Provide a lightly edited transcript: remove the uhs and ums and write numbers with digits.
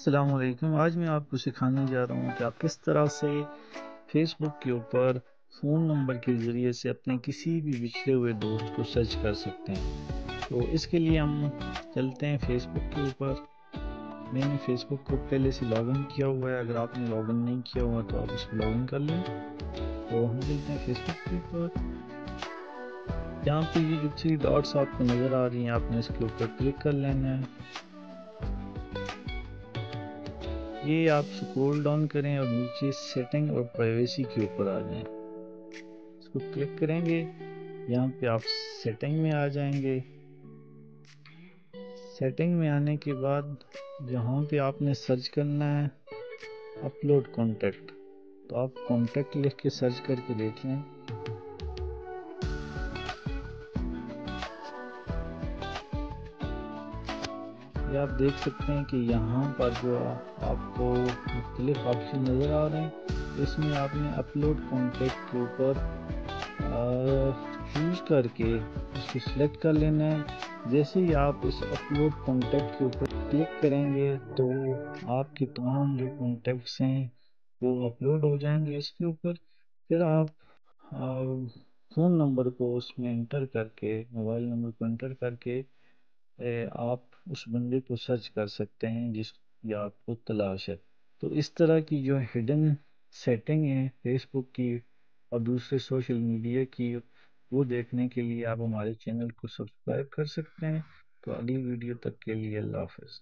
السلام علیکم۔ آج میں آپ کو سکھانے جا رہا ہوں کہ آپ کس طرح سے فیس بک کے اوپر فون نمبر کے ذریعے سے اپنے کسی بھی بچھڑے ہوئے دوست کو سرچ کر سکتے ہیں۔ تو اس کے لیے ہم چلتے ہیں فیس بک کے اوپر۔ میں نے فیس بک کو پہلے سے لاگ ان کیا ہوا ہے، اگر آپ نے لاگ ان نہیں کیا ہوا تو آپ اس کو لاگ ان کر لیں۔ تو ہم چلتے ہیں فیس بک کے اوپر۔ یہاں پہ یہ جو 3 ڈاٹس آپ کو نظر آ رہی ہیں، آپ نے اس کے اوپر کلک کر لینا ہے۔ یہ آپ سکرول ڈاؤن کریں اور نیچے سیٹنگ اور پرائیویسی کے اوپر آ جائیں۔ اس کو کلک کریں گے، یہاں پہ آپ سیٹنگ میں آ جائیں گے۔ سیٹنگ میں آنے کے بعد جہاں پہ آپ نے سرچ کرنا ہے اپلوڈ کانٹیکٹ، تو آپ کانٹیکٹ لکھ کے سرچ کر کے دیکھ لیں۔ یہ آپ دیکھ سکتے ہیں کہ یہاں پر جو آپ کو مختلف آپشن نظر آ رہے ہیں، اس میں آپ نے اپلوڈ کانٹیکٹ کے اوپر چوز کر کے اس کو سلیکٹ کر لینا ہے۔ جیسے ہی آپ اس اپلوڈ کانٹیکٹ کے اوپر کلک کریں گے تو آپ کے تمام جو کانٹیکٹس ہیں وہ اپلوڈ ہو جائیں گے اس کے اوپر۔ پھر آپ فون نمبر کو اس میں انٹر کر کے، موبائل نمبر کو انٹر کر کے آپ اس بندے کو سرچ کر سکتے ہیں جس کی آپ کو تلاش ہے۔ تو اس طرح کی جو ہڈن سیٹنگ ہے فیس بک کی اور دوسرے سوشل میڈیا کی، وہ دیکھنے کے لیے آپ ہمارے چینل کو سبسکرائب کر سکتے ہیں۔ تو اگلی ویڈیو تک کے لیے اللہ حافظ۔